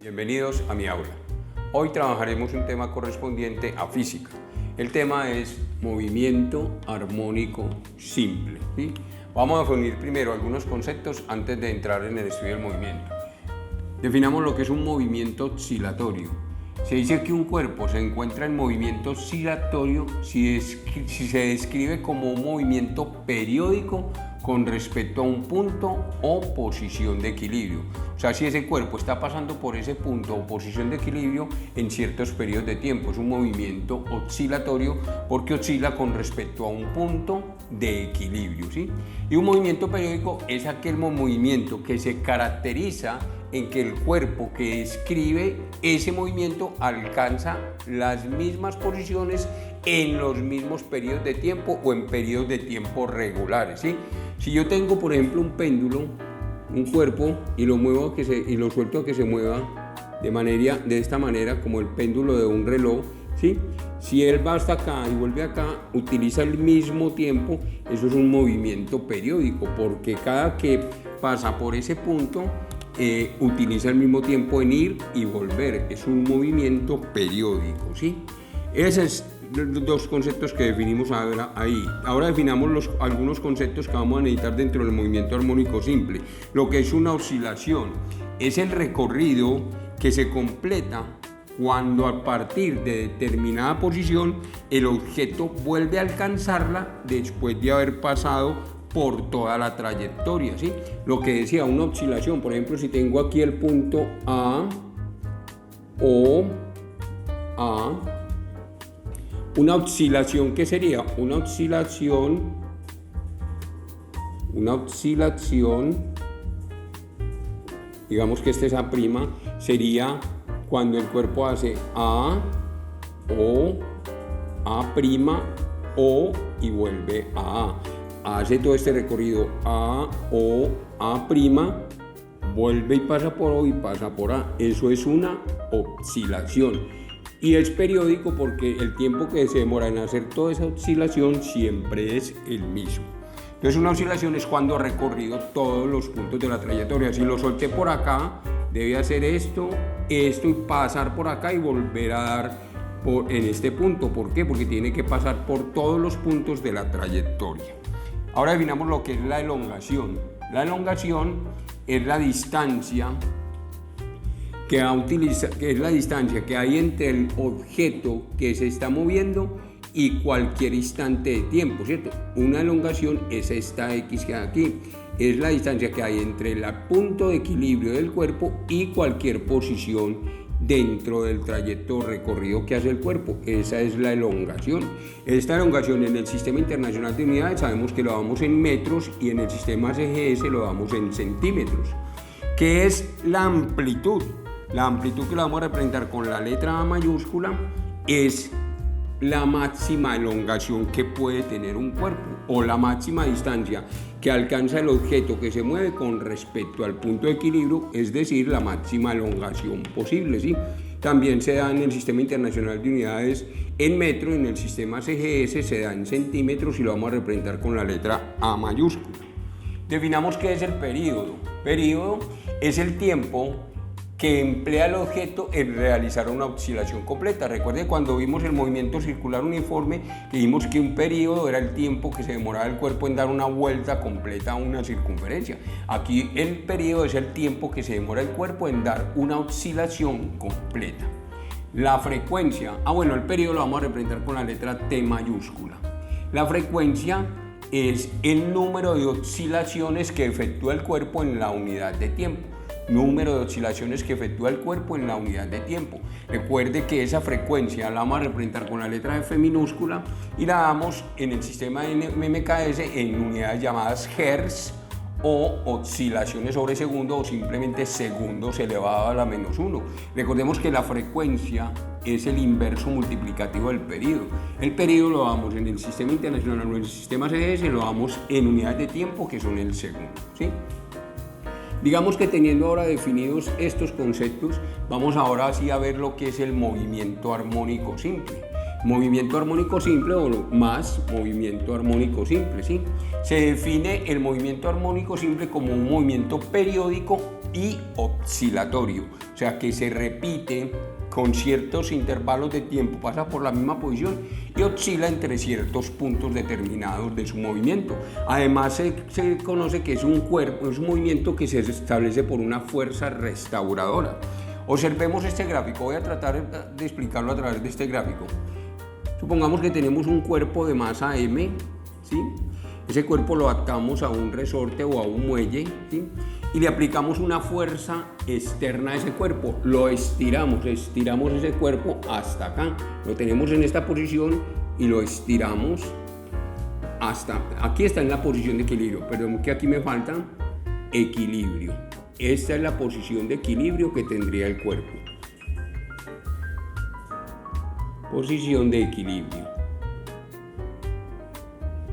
Bienvenidos a mi aula. Hoy trabajaremos un tema correspondiente a física. El tema es movimiento armónico simple, ¿sí? Vamos a definir primero algunos conceptos antes de entrar en el estudio del movimiento. Definamos lo que es un movimiento oscilatorio. Se dice que un cuerpo se encuentra en movimiento oscilatorio si se describe como un movimiento periódico con respecto a un punto o posición de equilibrio. O sea, si ese cuerpo está pasando por ese punto o posición de equilibrio en ciertos periodos de tiempo. Es un movimiento oscilatorio porque oscila con respecto a un punto de equilibrio, ¿sí? Y un movimiento periódico es aquel movimiento que se caracteriza en que el cuerpo que describe ese movimiento alcanza las mismas posiciones en los mismos periodos de tiempo o en periodos de tiempo regulares, ¿sí? Si yo tengo, por ejemplo, un péndulo, un cuerpo, y lo muevo y lo suelto a que se mueva de esta manera, como el péndulo de un reloj, ¿sí? Si él va hasta acá y vuelve acá, utiliza el mismo tiempo. Eso es un movimiento periódico, porque cada que pasa por ese punto, utiliza el mismo tiempo en ir y volver. Es un movimiento periódico, ¿sí? Esos son los dos conceptos que definimos ahí. Ahora definamos algunos conceptos que vamos a necesitar dentro del movimiento armónico simple. Lo que es una oscilación es el recorrido que se completa cuando a partir de determinada posición el objeto vuelve a alcanzarla después de haber pasado por toda la trayectoria, ¿sí? Lo que decía, una oscilación, por ejemplo, si tengo aquí el punto A, O, A, una oscilación, ¿qué sería? Una oscilación, digamos que esta es A', sería cuando el cuerpo hace A, O, A', O y vuelve a A. Hace todo este recorrido A, O, A', vuelve y pasa por O y pasa por A. Eso es una oscilación. Y es periódico porque el tiempo que se demora en hacer toda esa oscilación siempre es el mismo. Entonces una oscilación es cuando ha recorrido todos los puntos de la trayectoria. Si lo solté por acá, debe hacer esto y pasar por acá y volver a dar en este punto. ¿Por qué? Porque tiene que pasar por todos los puntos de la trayectoria. Ahora definamos lo que es la elongación. La elongación es la distancia que hay entre el objeto que se está moviendo y cualquier instante de tiempo, ¿cierto? Una elongación es esta X que hay aquí. Es la distancia que hay entre el punto de equilibrio del cuerpo y cualquier posición dentro del trayecto recorrido que hace el cuerpo. Esa es la elongación. Esta elongación en el Sistema Internacional de Unidades sabemos que lo damos en metros y en el sistema CGS lo damos en centímetros. ¿Qué es la amplitud? La amplitud, que la vamos a representar con la letra A mayúscula, es la máxima elongación que puede tener un cuerpo o la máxima distancia que alcanza el objeto que se mueve con respecto al punto de equilibrio, es decir, la máxima elongación posible, ¿sí? También se da en el Sistema Internacional de Unidades en metro, en el sistema CGS se da en centímetros y lo vamos a representar con la letra A mayúscula. Definamos qué es el período. Período es el tiempo que emplea el objeto en realizar una oscilación completa. Recuerde cuando vimos el movimiento circular uniforme, que vimos que un período era el tiempo que se demoraba el cuerpo en dar una vuelta completa a una circunferencia. Aquí el período es el tiempo que se demora el cuerpo en dar una oscilación completa. La frecuencia, el período lo vamos a representar con la letra T mayúscula. La frecuencia es el número de oscilaciones que efectúa el cuerpo en la unidad de tiempo. Número de oscilaciones que efectúa el cuerpo en la unidad de tiempo. Recuerde que esa frecuencia la vamos a representar con la letra F minúscula y la damos en el sistema MKS en unidades llamadas Hertz o oscilaciones sobre segundo o simplemente segundos elevado a la -1. Recordemos que la frecuencia es el inverso multiplicativo del período. El período lo damos en el sistema internacional o en el sistema CGS, lo damos en unidades de tiempo que son el segundo, ¿sí? Digamos que teniendo ahora definidos estos conceptos, vamos ahora sí a ver lo que es el movimiento armónico simple. Movimiento armónico simple o más movimiento armónico simple, ¿sí? Se define el movimiento armónico simple como un movimiento periódico y oscilatorio, o sea que se repite con ciertos intervalos de tiempo, pasa por la misma posición y oscila entre ciertos puntos determinados de su movimiento. Además se conoce que es un movimiento que se establece por una fuerza restauradora. Observemos este gráfico, voy a tratar de explicarlo a través de este gráfico. Supongamos que tenemos un cuerpo de masa M, ¿sí? Ese cuerpo lo atamos a un resorte o a un muelle, ¿sí? Y le aplicamos una fuerza externa a ese cuerpo, lo estiramos ese cuerpo hasta acá, lo tenemos en esta posición y lo estiramos hasta, aquí está en la posición de equilibrio, perdón que aquí me falta equilibrio, esta es la posición de equilibrio que tendría el cuerpo, posición de equilibrio.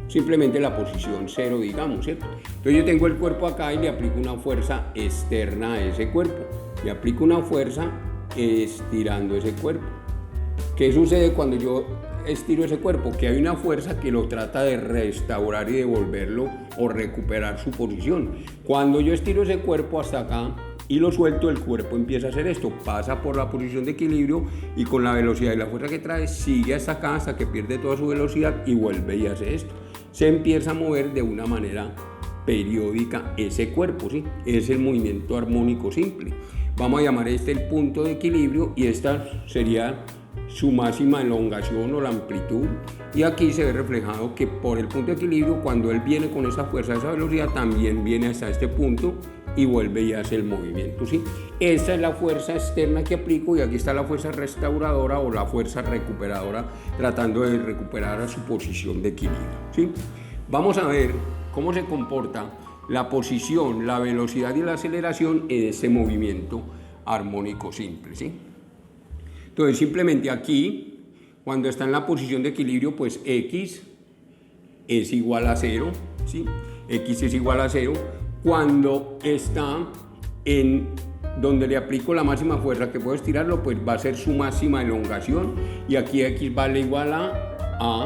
Simplemente la posición 0, digamos, ¿cierto? Entonces yo tengo el cuerpo acá y le aplico una fuerza externa a ese cuerpo. Le aplico una fuerza estirando ese cuerpo. ¿Qué sucede cuando yo estiro ese cuerpo? Que hay una fuerza que lo trata de restaurar y devolverlo o recuperar su posición. Cuando yo estiro ese cuerpo hasta acá y lo suelto, el cuerpo empieza a hacer esto, pasa por la posición de equilibrio y con la velocidad y la fuerza que trae sigue hasta acá hasta que pierde toda su velocidad y vuelve y hace esto. Se empieza a mover de una manera periódica ese cuerpo, ¿sí? Es el movimiento armónico simple. Vamos a llamar este el punto de equilibrio y esta sería su máxima elongación o la amplitud. Y aquí se ve reflejado que por el punto de equilibrio, cuando él viene con esa fuerza, esa velocidad, también viene hasta este punto y vuelve y hace el movimiento, ¿sí? Esta es la fuerza externa que aplico y aquí está la fuerza restauradora o la fuerza recuperadora tratando de recuperar a su posición de equilibrio, ¿sí? Vamos a ver cómo se comporta la posición, la velocidad y la aceleración en este movimiento armónico simple, ¿sí? Entonces simplemente aquí, cuando está en la posición de equilibrio, pues X es igual a 0, ¿sí? X es igual a 0. Cuando está en donde le aplico la máxima fuerza que puedo estirarlo, pues va a ser su máxima elongación y aquí X vale igual a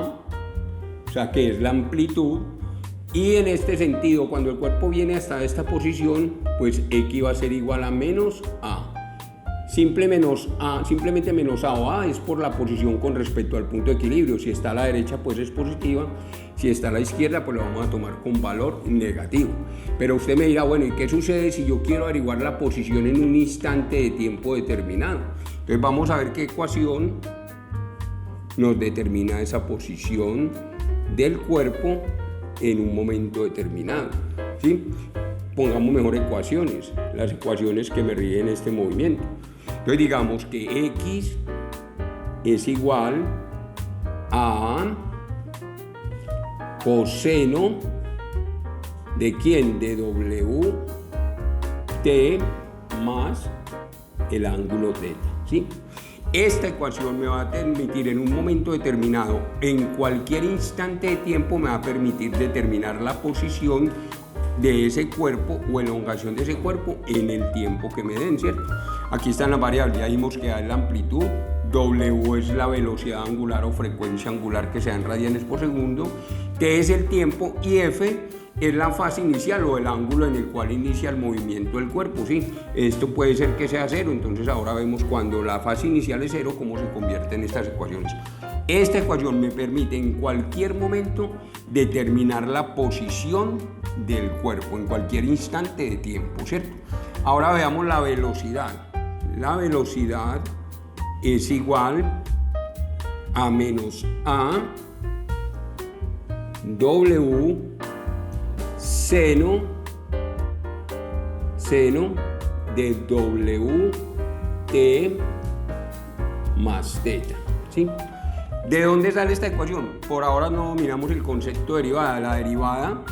o sea que es la amplitud, y en este sentido cuando el cuerpo viene hasta esta posición, pues X va a ser igual a menos A. Simplemente menos A o A es por la posición con respecto al punto de equilibrio. Si está a la derecha, pues es positiva. Si está a la izquierda, pues lo vamos a tomar con valor negativo. Pero usted me dirá, bueno, ¿y qué sucede si yo quiero averiguar la posición en un instante de tiempo determinado? Entonces vamos a ver qué ecuación nos determina esa posición del cuerpo en un momento determinado, ¿sí? Pongamos mejor ecuaciones, las ecuaciones que me rigen este movimiento. Entonces digamos que X es igual a coseno de ¿quién? De WT más el ángulo θ, ¿sí? Esta ecuación me va a permitir en un momento determinado, en cualquier instante de tiempo, me va a permitir determinar la posición de ese cuerpo o elongación de ese cuerpo en el tiempo que me den, ¿cierto? Aquí están las variables, ya vimos que A es la amplitud, W es la velocidad angular o frecuencia angular que se da en radianes por segundo, T es el tiempo y F es la fase inicial o el ángulo en el cual inicia el movimiento del cuerpo, ¿sí? Esto puede ser que sea 0, entonces ahora vemos cuando la fase inicial es 0 cómo se convierte en estas ecuaciones. Esta ecuación me permite en cualquier momento determinar la posición del cuerpo, en cualquier instante de tiempo, ¿cierto? Ahora veamos la velocidad. La velocidad es igual a menos A W seno de WT más θ, ¿sí? ¿De dónde sale esta ecuación? Por ahora no miramos el concepto de derivada. La derivada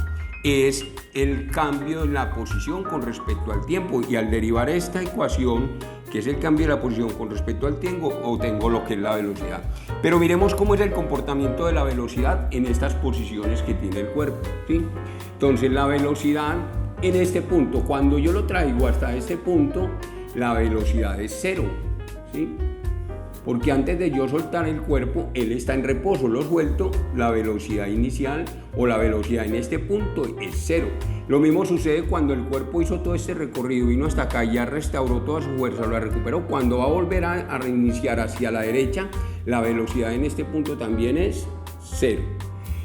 es el cambio en la posición con respecto al tiempo, y al derivar esta ecuación, que es el cambio de la posición con respecto al tiempo, obtengo lo que es la velocidad. Pero miremos cómo es el comportamiento de la velocidad en estas posiciones que tiene el cuerpo, ¿sí? Entonces la velocidad en este punto, cuando yo lo traigo hasta este punto, la velocidad es 0, ¿sí? porque antes de yo soltar el cuerpo, él está en reposo. Lo suelto, la velocidad inicial o la velocidad en este punto es 0. Lo mismo sucede cuando el cuerpo hizo todo este recorrido, vino hasta acá, ya restauró toda su fuerza, lo recuperó. Cuando va a volver a reiniciar hacia la derecha, la velocidad en este punto también es 0.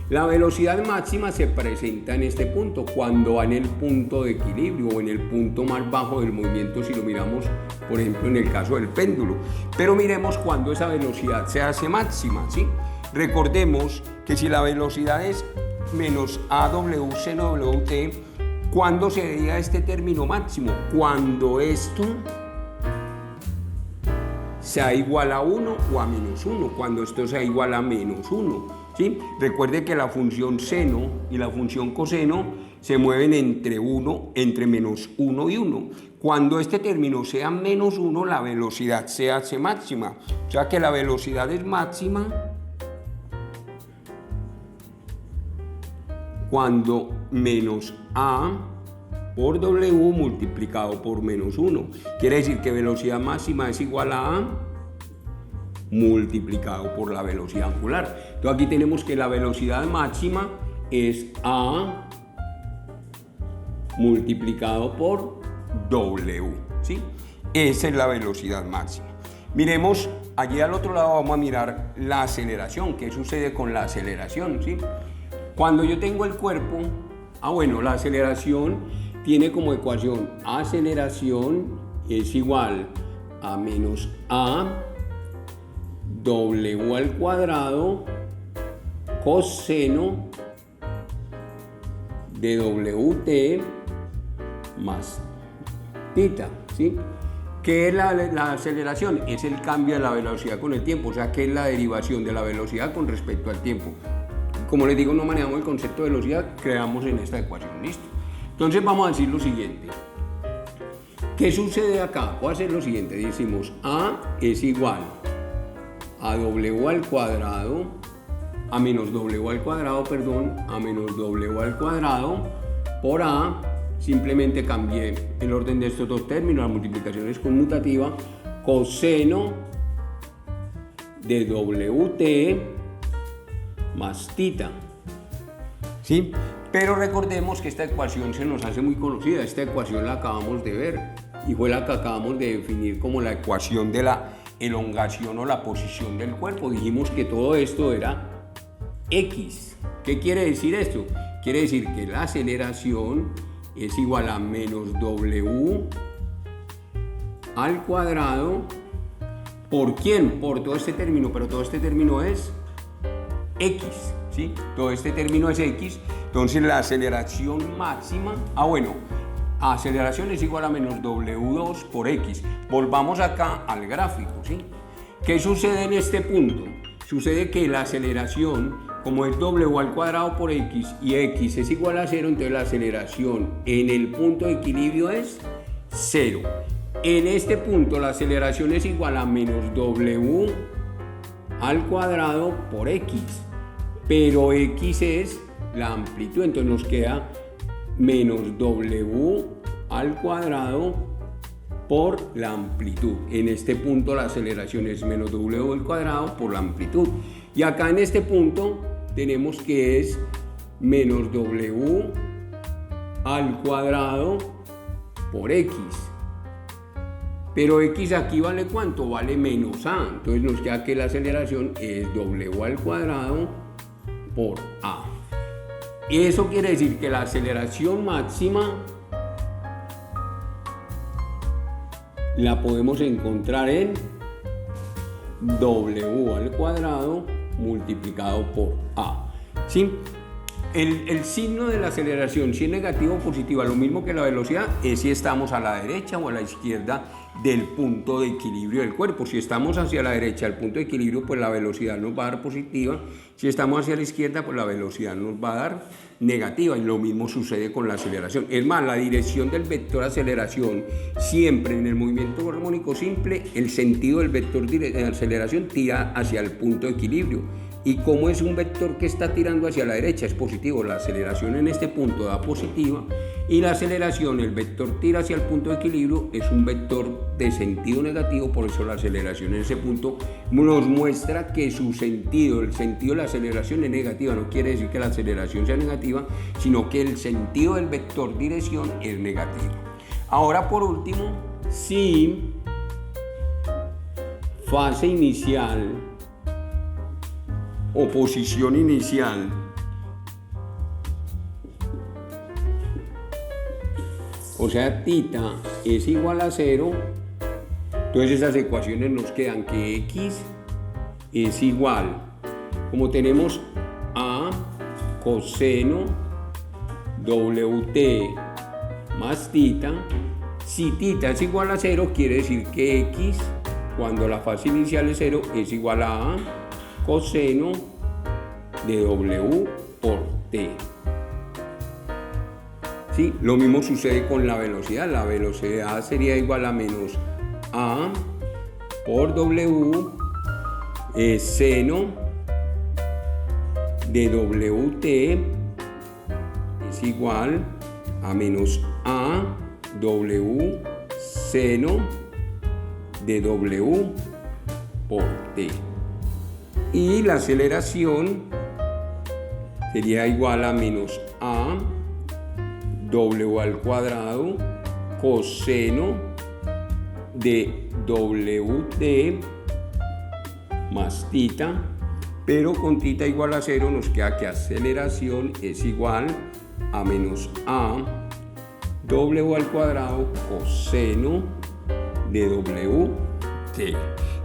La velocidad máxima se presenta en este punto, cuando va en el punto de equilibrio o en el punto más bajo del movimiento, si lo miramos, por ejemplo, en el caso del péndulo. Pero miremos cuando esa velocidad se hace máxima, ¿sí? Recordemos que si la velocidad es menos AWCWT, ¿cuándo sería este término máximo? Cuando esto sea igual a 1 o a menos 1, cuando esto sea igual a menos 1. ¿Sí? Recuerde que la función seno y la función coseno se mueven entre menos 1 y 1. Cuando este término sea menos 1, la velocidad se hace máxima. O sea que la velocidad es máxima cuando menos A por W multiplicado por menos 1. Quiere decir que velocidad máxima es igual a A multiplicado por la velocidad angular. Entonces aquí tenemos que la velocidad máxima es A multiplicado por W, ¿sí? Esa es la velocidad máxima. Miremos, allí al otro lado vamos a mirar la aceleración. ¿Qué sucede con la aceleración, sí? Cuando yo tengo el cuerpo, la aceleración tiene como ecuación aceleración es igual a menos A W al cuadrado coseno de WT más tita, ¿sí? ¿Qué es la aceleración? Es el cambio de la velocidad con el tiempo, o sea, ¿qué es la derivación de la velocidad con respecto al tiempo? Como les digo, no manejamos el concepto de velocidad, creamos en esta ecuación, ¿listo? Entonces vamos a decir lo siguiente. ¿Qué sucede acá? Voy a hacer lo siguiente, decimos A es igual a W al cuadrado, a menos W al cuadrado, a menos W al cuadrado por A. Simplemente cambié el orden de estos dos términos, la multiplicación es conmutativa, coseno de WT más tita, ¿sí? Pero recordemos que esta ecuación se nos hace muy conocida, esta ecuación la acabamos de ver y fue la que acabamos de definir como la ecuación de la elongación o la posición del cuerpo. Dijimos que todo esto era X. ¿Qué quiere decir esto? Quiere decir que la aceleración es igual a menos W al cuadrado. ¿Por quién? Por todo este término, pero todo este término es X, ¿sí? Todo este término es X. Entonces la aceleración máxima, aceleración es igual a menos W2 por X. Volvamos acá al gráfico, ¿sí? ¿Qué sucede en este punto? Sucede que la aceleración, como es W al cuadrado por X y X es igual a 0, entonces la aceleración en el punto de equilibrio es 0. En este punto la aceleración es igual a menos W al cuadrado por X, pero X es la amplitud, entonces nos queda menos W al cuadrado por la amplitud. En este punto la aceleración es menos W al cuadrado por la amplitud. Y acá en este punto tenemos que es menos W al cuadrado por X. Pero X aquí vale ¿cuánto? Vale menos A. Entonces nos queda que la aceleración es W al cuadrado por A. Eso quiere decir que la aceleración máxima la podemos encontrar en W al cuadrado multiplicado por A, ¿sí? El signo de la aceleración, si es negativo o positiva, lo mismo que la velocidad, es si estamos a la derecha o a la izquierda del punto de equilibrio del cuerpo. Si estamos hacia la derecha del punto de equilibrio, pues la velocidad nos va a dar positiva. Si estamos hacia la izquierda, pues la velocidad nos va a dar negativa. Y lo mismo sucede con la aceleración. Es más, la dirección del vector aceleración, siempre en el movimiento armónico simple, el sentido del vector de aceleración tira hacia el punto de equilibrio. Y como es un vector que está tirando hacia la derecha, es positivo. La aceleración en este punto da positiva y la aceleración, el vector tira hacia el punto de equilibrio, es un vector de sentido negativo, por eso la aceleración en ese punto nos muestra que su sentido, el sentido de la aceleración es negativa. No quiere decir que la aceleración sea negativa, sino que el sentido del vector dirección es negativo. Ahora, por último, si fase inicial o posición inicial o sea tita es igual a 0, entonces esas ecuaciones nos quedan que x es igual, como tenemos a coseno wt más tita, si tita es igual a 0 quiere decir que x cuando la fase inicial es 0 es igual a coseno de w por t. ¿Sí? Lo mismo sucede con la velocidad. La velocidad sería igual a menos a por w seno de wt es igual a menos a w seno de w por t. Y la aceleración sería igual a menos a w al cuadrado coseno de wt más tita, pero con tita igual a 0 nos queda que aceleración es igual a menos a w al cuadrado coseno de wt.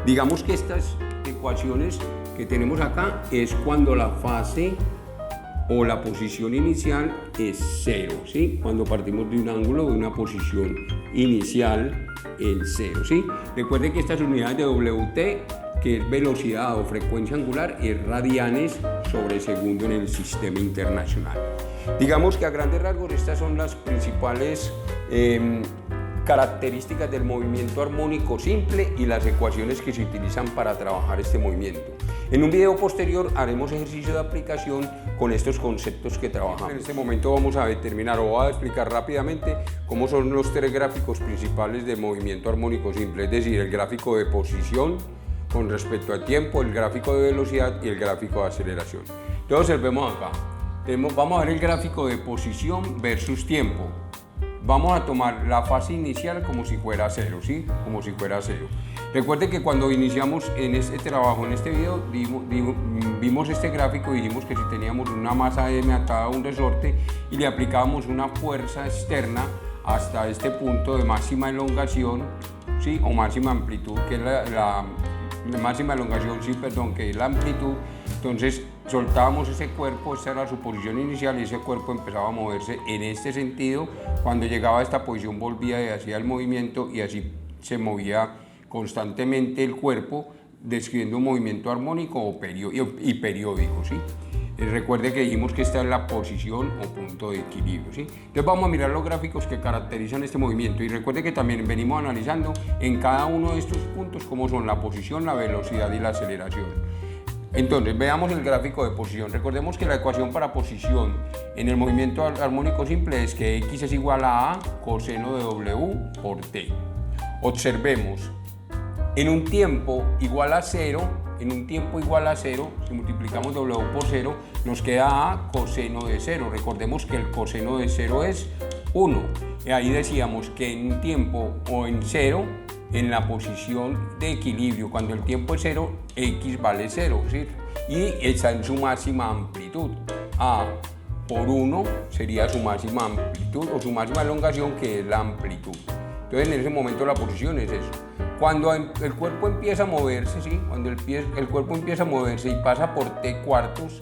Digamos que estas ecuaciones que tenemos acá es cuando la fase o la posición inicial es 0, ¿sí? Cuando partimos de un ángulo de una posición inicial en 0, ¿sí? Recuerden que estas unidades de WT, que es velocidad o frecuencia angular, es radianes sobre segundo en el sistema internacional. Digamos que a grandes rasgos estas son las principales características del movimiento armónico simple y las ecuaciones que se utilizan para trabajar este movimiento. En un video posterior haremos ejercicio de aplicación con estos conceptos que trabajamos. En este momento vamos a determinar o voy a explicar rápidamente cómo son los tres gráficos principales de movimiento armónico simple, es decir, el gráfico de posición con respecto al tiempo, el gráfico de velocidad y el gráfico de aceleración. Entonces observemos acá, vamos a ver el gráfico de posición versus tiempo. Vamos a tomar la fase inicial como si fuera 0, ¿sí? Como si fuera 0. Recuerden que cuando iniciamos en este trabajo, en este video, vimos este gráfico y dijimos que si teníamos una masa M atada a un resorte y le aplicábamos una fuerza externa hasta este punto de máxima elongación, ¿sí? O máxima amplitud, que es la máxima elongación, sí, perdón, que es la amplitud, entonces soltábamos ese cuerpo, esta era su posición inicial y ese cuerpo empezaba a moverse en este sentido. Cuando llegaba a esta posición volvía y hacía el movimiento y así se movía constantemente el cuerpo, describiendo un movimiento armónico y periódico, ¿sí? Recuerde que dijimos que esta es la posición o punto de equilibrio, ¿sí? Entonces vamos a mirar los gráficos que caracterizan este movimiento y recuerde que también venimos analizando en cada uno de estos puntos cómo son la posición, la velocidad y la aceleración. Entonces, veamos el gráfico de posición. Recordemos que la ecuación para posición en el movimiento armónico simple es que x es igual a coseno de w por t. Observemos, en un tiempo igual a 0, si multiplicamos w por 0, nos queda a coseno de 0. Recordemos que el coseno de 0 es 1. Y ahí decíamos que en un tiempo o en 0, en la posición de equilibrio, cuando el tiempo es 0, x vale 0, ¿sí? Y está en su máxima amplitud. A por 1 sería su máxima amplitud o su máxima elongación, que es la amplitud. Entonces en ese momento la posición es eso. Cuando el cuerpo empieza a moverse, ¿sí? Cuando el cuerpo empieza a moverse y pasa por t cuartos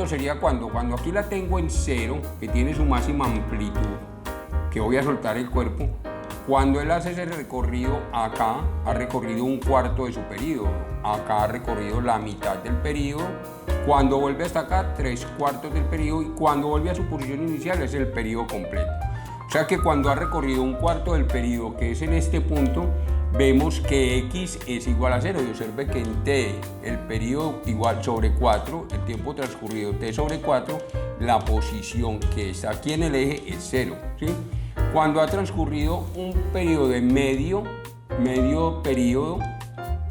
sería cuando aquí la tengo en 0, que tiene su máxima amplitud, que voy a soltar el cuerpo. Cuando él hace ese recorrido, acá ha recorrido un cuarto de su periodo, acá ha recorrido la mitad del periodo, cuando vuelve hasta acá, 3/4 del periodo, y cuando vuelve a su posición inicial es el periodo completo. O sea que cuando ha recorrido un cuarto del periodo, que es en este punto, vemos que x es igual a 0 y observe que en t el periodo igual sobre 4, el tiempo transcurrido t sobre 4, la posición que está aquí en el eje es 0, ¿sí? Cuando ha transcurrido un periodo de medio periodo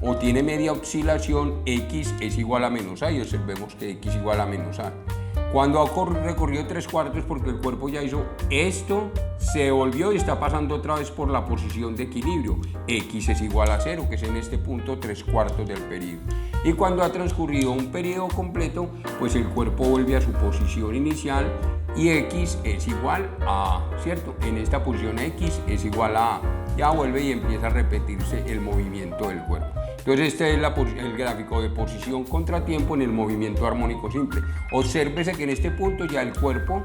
o tiene media oscilación, x es igual a menos a y observemos que x igual a menos a. Cuando ha recorrido 3/4 porque el cuerpo ya hizo esto, se volvió y está pasando otra vez por la posición de equilibrio. X es igual a 0, que es en este punto 3/4 del periodo. Y cuando ha transcurrido un periodo completo, pues el cuerpo vuelve a su posición inicial y X es igual a, ¿cierto? En esta posición X es igual a, ya vuelve y empieza a repetirse el movimiento del cuerpo. Entonces este es el gráfico de posición contratiempo en el movimiento armónico simple. Obsérvese que en este punto ya el cuerpo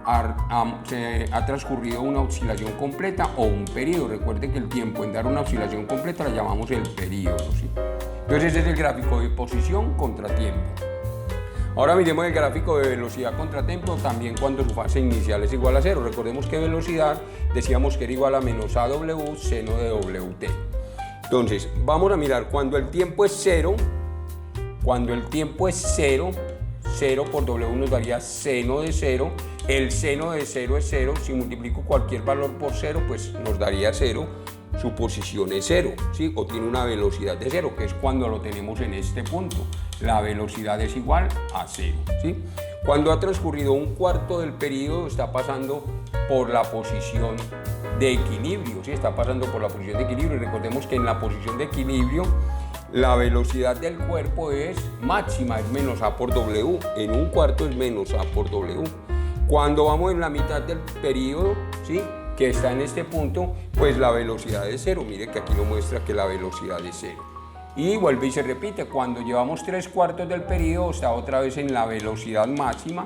ha transcurrido una oscilación completa o un periodo. Recuerden que el tiempo en dar una oscilación completa la llamamos el periodo, ¿sí? Entonces ese es el gráfico de posición contratiempo. Ahora miremos el gráfico de velocidad contratiempo también cuando su fase inicial es igual a 0. Recordemos que velocidad decíamos que era igual a menos AW seno de WT. Entonces vamos a mirar cuando el tiempo es 0, 0 por W nos daría seno de 0, el seno de 0 es 0, si multiplico cualquier valor por 0 pues nos daría 0, su posición es 0, ¿sí? O tiene una velocidad de 0, que es cuando lo tenemos en este punto, la velocidad es igual a 0, ¿sí? Cuando ha transcurrido un cuarto del periodo está pasando por la posición de equilibrio, ¿sí? Está pasando por la posición de equilibrio y recordemos que en la posición de equilibrio la velocidad del cuerpo es máxima, es menos a por W, en un cuarto es menos a por W. Cuando vamos en la mitad del periodo, ¿sí? Que está en este punto, pues la velocidad es 0, mire que aquí lo muestra que la velocidad es 0. Y vuelve y se repite, cuando llevamos 3/4 del periodo está otra vez en la velocidad máxima,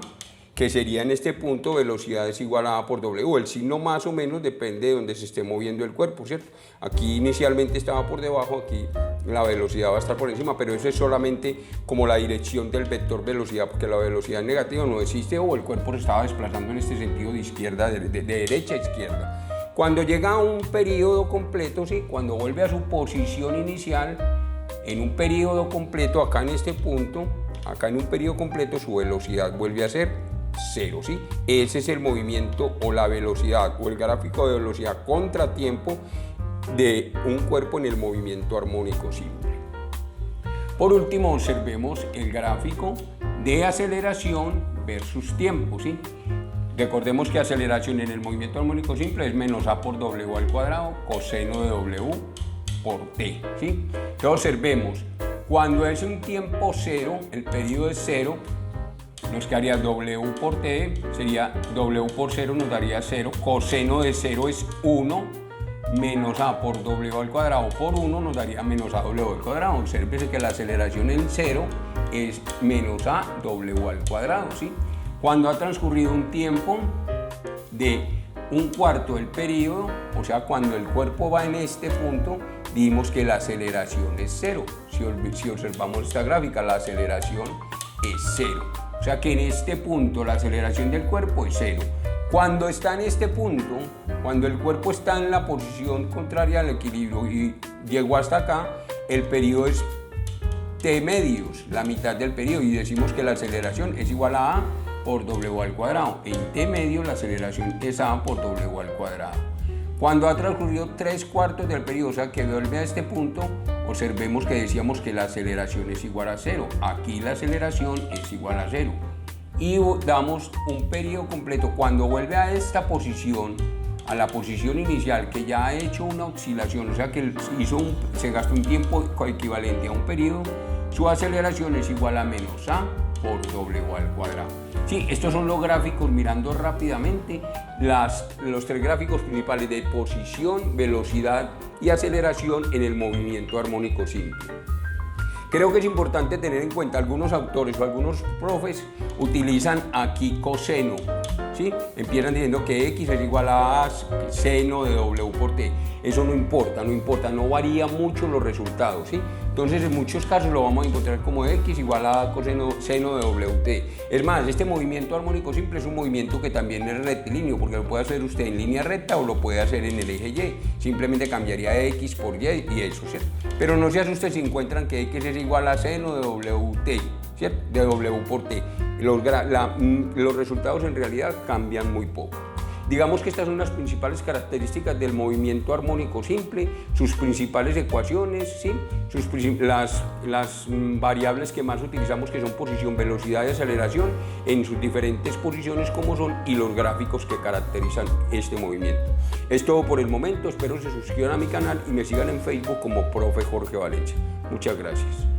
que sería en este punto velocidad es igual a por W. El signo más o menos depende de donde se esté moviendo el cuerpo, ¿cierto? Aquí inicialmente estaba por debajo, aquí la velocidad va a estar por encima, pero eso es solamente como la dirección del vector velocidad, porque la velocidad negativa no existe o el cuerpo se estaba desplazando en este sentido de izquierda, de derecha a izquierda. Cuando llega a un periodo completo, ¿sí? Cuando vuelve a su posición inicial, en un periodo completo, acá en este punto, acá en un periodo completo, su velocidad vuelve a ser 0, ¿sí? Ese es el movimiento o la velocidad o el gráfico de velocidad contratiempo de un cuerpo en el movimiento armónico simple. Por último, observemos el gráfico de aceleración versus tiempo, ¿sí? Recordemos que aceleración en el movimiento armónico simple es menos a por W al cuadrado coseno de W por T, ¿sí? Entonces observemos, cuando es un tiempo 0, el periodo es 0, nos quedaría W por T, sería W por 0 nos daría 0, coseno de 0 es 1, menos A por W al cuadrado por 1 nos daría menos A W al cuadrado. Obsérvese que la aceleración en 0 es menos A W al cuadrado, ¿sí? Cuando ha transcurrido un tiempo de un cuarto del periodo, o sea, cuando el cuerpo va en este punto, dimos que la aceleración es 0. Si observamos esta gráfica, la aceleración es 0. O sea que en este punto la aceleración del cuerpo es 0. Cuando está en este punto, cuando el cuerpo está en la posición contraria al equilibrio y llegó hasta acá, el periodo es t medios, la mitad del periodo, y decimos que la aceleración es igual a por W al cuadrado. En t medios la aceleración es a por W al cuadrado. Cuando ha transcurrido 3/4 del periodo, o sea que vuelve a este punto, observemos que decíamos que la aceleración es igual a 0. Aquí la aceleración es igual a 0. Y damos un periodo completo. Cuando vuelve a esta posición, a la posición inicial, que ya ha hecho una oscilación, o sea que se gastó un tiempo equivalente a un periodo, su aceleración es igual a menos a por W al cuadrado. Sí, estos son los gráficos, mirando rápidamente, los tres gráficos principales de posición, velocidad y aceleración en el movimiento armónico simple. Creo que es importante tener en cuenta, algunos autores o algunos profes utilizan aquí coseno ¿sí? Empiezan diciendo que X es igual a seno de W por T. Eso no importa, no varía mucho los resultados, ¿sí? Entonces en muchos casos lo vamos a encontrar como X igual a seno de WT. Es más, este movimiento armónico simple es un movimiento que también es rectilíneo, porque lo puede hacer usted en línea recta o lo puede hacer en el eje Y. Simplemente cambiaría X por Y y eso, ¿cierto? Pero no se asusten si encuentran que X es igual a seno de WT, ¿cierto? De W por T. Los resultados en realidad cambian muy poco. Digamos que estas son las principales características del movimiento armónico simple, sus principales ecuaciones, ¿sí? Las variables que más utilizamos, que son posición, velocidad y aceleración en sus diferentes posiciones como son, y los gráficos que caracterizan este movimiento. Es todo por el momento, espero se suscriban a mi canal y me sigan en Facebook como Profe Jorge Valencia. Muchas gracias.